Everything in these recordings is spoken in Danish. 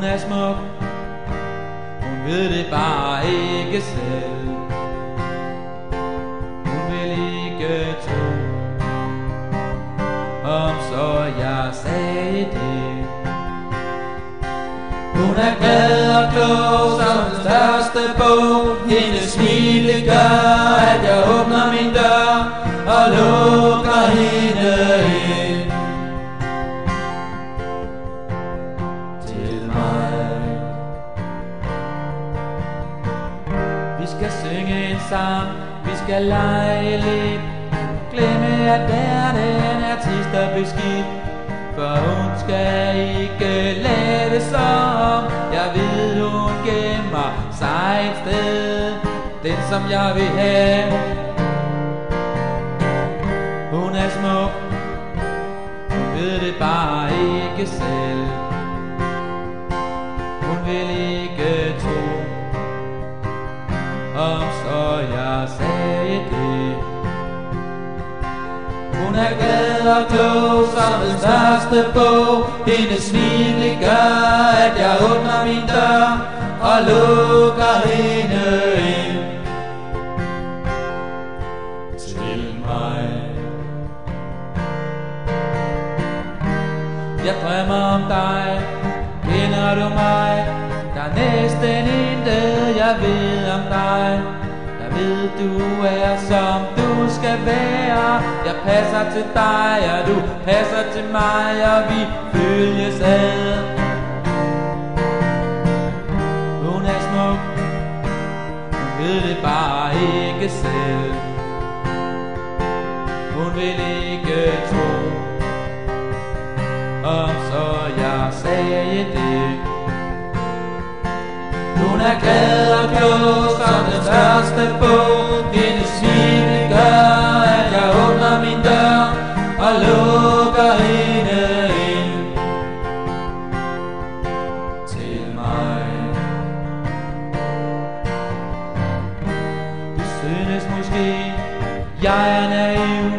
Hun er smuk, hun ved det bare ikke selv. Hun vil ikke tro, om så jeg sagde det. Hun er glad og klog som den største bog. Hendes smil gør, at jeg åbner min dør og lukker hende ind til mig. Vi skal synge en sang, vi skal lege lidt, glemme at verden er trist og beskidt. For hun skal ikke laves om. Jeg ved hun gemmer sig et sted, den som jeg vil have. Hun er smuk, hun ved det bare ikke selv. Hun vil ikke tro, om så jeg sagde det. Hun er glad og klog som den største bog. Hendes smil gør, at jeg åbner min dør og lukker hende ind til mig. Jeg drømmer om dig, kender du mig? Der er næsten intet jeg ved om dig. Jeg ved du er som du skal være. Jeg passer til dig og du passer til mig, og vi følges ad. Hun er smuk, hun ved det bare ikke selv. Hun vil ikke tro, om så jeg sagde det. Hun er glad og klog som den største bog. Hendes smil gør, at jeg åbner min dør og lukker hende ind til mig. Du synes måske, jeg er naiv,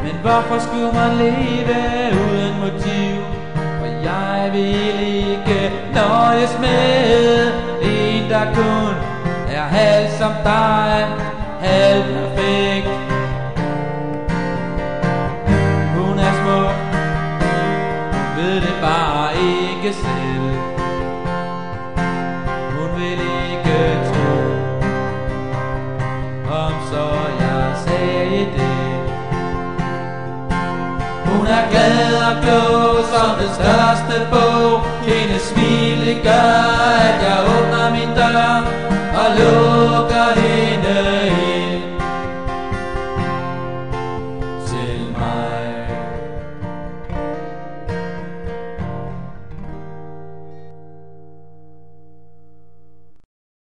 men hvorfor skulle man leve uden motiv? For jeg vil ikke nøjes med en, der kun er halv som dig, halv perfekt. Hun er smuk, hun ved det bare ikke selv. Hun vil ikke tro, om så jeg sagde det. Hun er glad og klog som den største bog. Hendes smil gør, at jeg åbner min dør og lukker